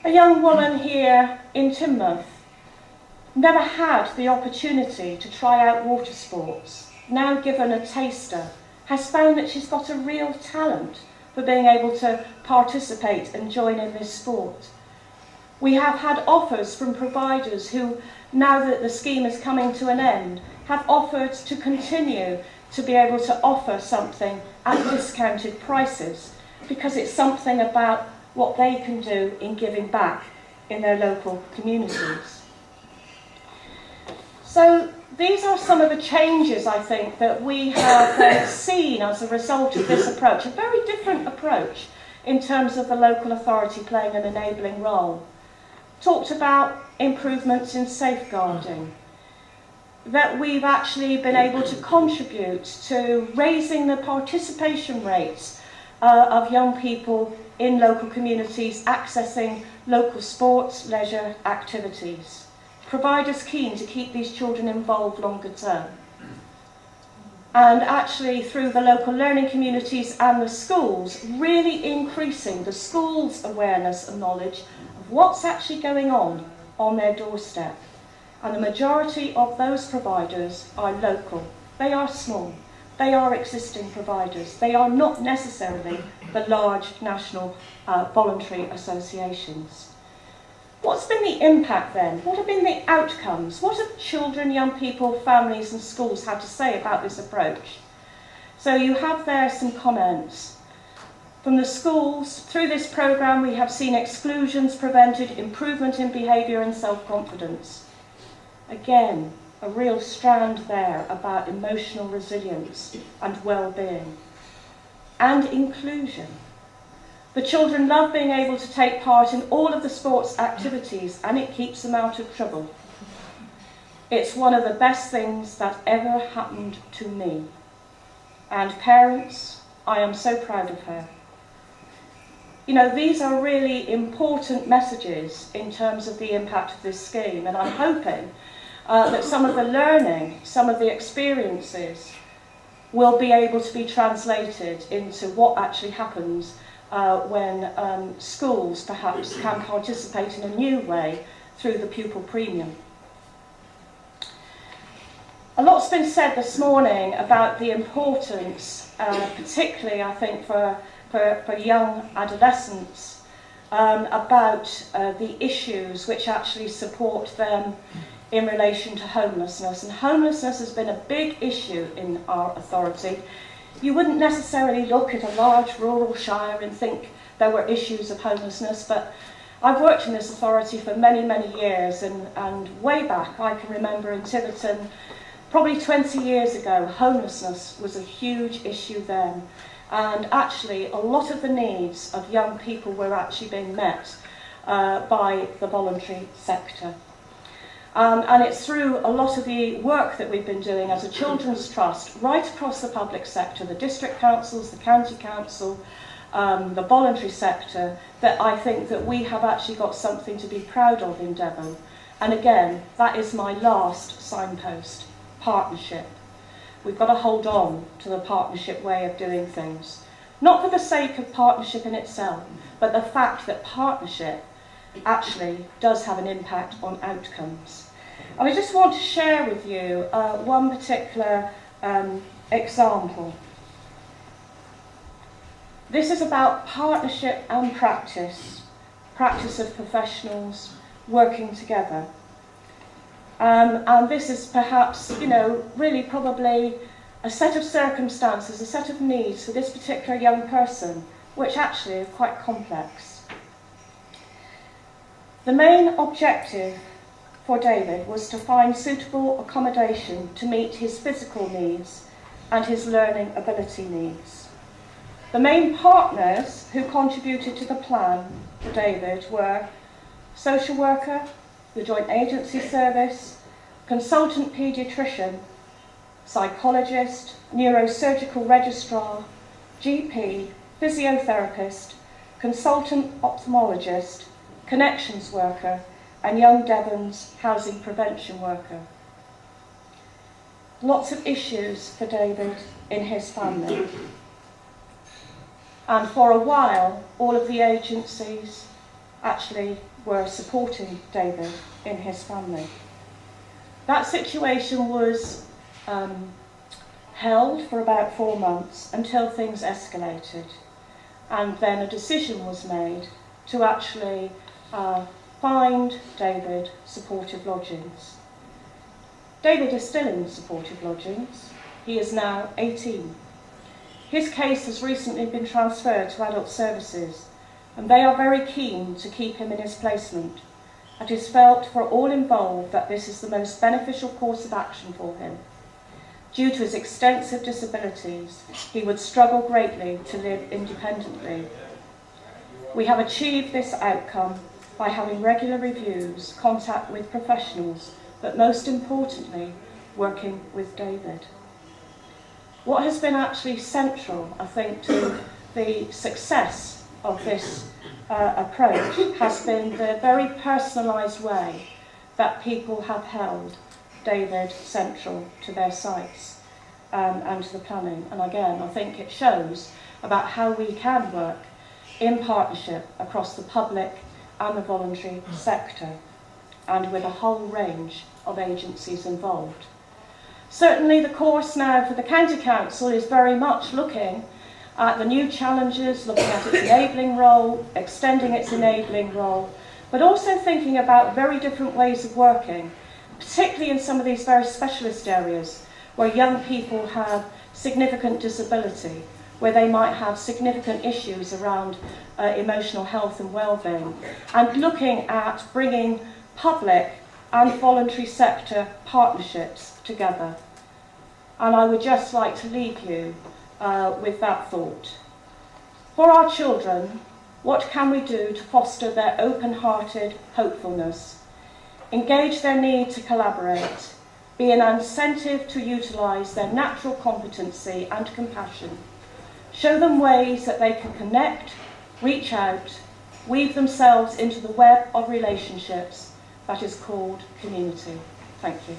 A young woman here in Teignmouth never had the opportunity to try out water sports, now given a taster, has found that she's got a real talent for being able to participate and join in this sport. We have had offers from providers who, now that the scheme is coming to an end, have offered to continue to be able to offer something at discounted prices, because it's something about what they can do in giving back in their local communities. So these are some of the changes, I think, that we have seen as a result of this approach, a very different approach in terms of the local authority playing an enabling role. Talked about improvements in safeguarding, that we've actually been able to contribute to raising the participation rates of young people in local communities accessing local sports, leisure activities. Providers keen to keep these children involved longer term. And actually through the local learning communities and the schools, really increasing the schools' awareness and knowledge of what's actually going on their doorstep. And the majority of those providers are local. They are small. They are existing providers. They are not necessarily the large national voluntary associations. What's been the impact then? What have been the outcomes? What have children, young people, families and schools had to say about this approach? So you have there some comments. From the schools, through this programme we have seen exclusions prevented, improvement in behaviour and self-confidence. Again, a real strand there about emotional resilience and well-being. And inclusion. The children love being able to take part in all of the sports activities, and it keeps them out of trouble. It's one of the best things that ever happened to me. And parents, I am so proud of her. You know, these are really important messages in terms of the impact of this scheme, and I'm hoping that some of the learning, some of the experiences will be able to be translated into what actually happens when schools perhaps can participate in a new way through the pupil premium. A lot's been said this morning about the importance, particularly I think for young adolescents, about the issues which actually support them in relation to homelessness. And homelessness has been a big issue in our authority. You wouldn't necessarily look at a large rural shire and think there were issues of homelessness, but I've worked in this authority for many, many years, and way back I can remember in Tiverton, probably 20 years ago, homelessness was a huge issue then. And actually a lot of the needs of young people were actually being met by the voluntary sector. And it's through a lot of the work that we've been doing as a children's trust right across the public sector, the district councils, the county council, the voluntary sector, that I think that we have actually got something to be proud of in Devon. And again, that is my last signpost, partnership. We've got to hold on to the partnership way of doing things. Not for the sake of partnership in itself, but the fact that partnership actually does have an impact on outcomes. And I just want to share with you one particular example. This is about partnership and practice of professionals working together. And this is perhaps, really probably a set of circumstances, a set of needs for this particular young person, which actually are quite complex. The main objective for David was to find suitable accommodation to meet his physical needs and his learning ability needs. The main partners who contributed to the plan for David were social worker, the joint agency service, consultant paediatrician, psychologist, neurosurgical registrar, GP, physiotherapist, consultant ophthalmologist, connections worker, and Young Devon's housing prevention worker. Lots of issues for David in his family. And for a while, all of the agencies, actually were supporting David in his family. That situation was held for about 4 months until things escalated, and then a decision was made to actually find David supportive lodgings. David is still in supportive lodgings. He is now 18. His case has recently been transferred to adult services, and they are very keen to keep him in his placement. It is felt for all involved that this is the most beneficial course of action for him. Due to his extensive disabilities, he would struggle greatly to live independently. We have achieved this outcome by having regular reviews, contact with professionals, but most importantly, working with David. What has been actually central, I think, to the success of this approach has been the very personalised way that people have held David central to their sites and to the planning. And again, I think it shows about how we can work in partnership across the public and the voluntary sector, and with a whole range of agencies involved. Certainly the course now for the County Council is very much looking at the new challenges, looking at its enabling role, extending its enabling role, but also thinking about very different ways of working, particularly in some of these very specialist areas where young people have significant disability, where they might have significant issues around emotional health and well-being, and looking at bringing public and voluntary sector partnerships together. And I would just like to leave you with that thought. For our children, what can we do to foster their open-hearted hopefulness, engage their need to collaborate, be an incentive to utilise their natural competency and compassion, show them ways that they can connect, reach out, weave themselves into the web of relationships that is called community. Thank you.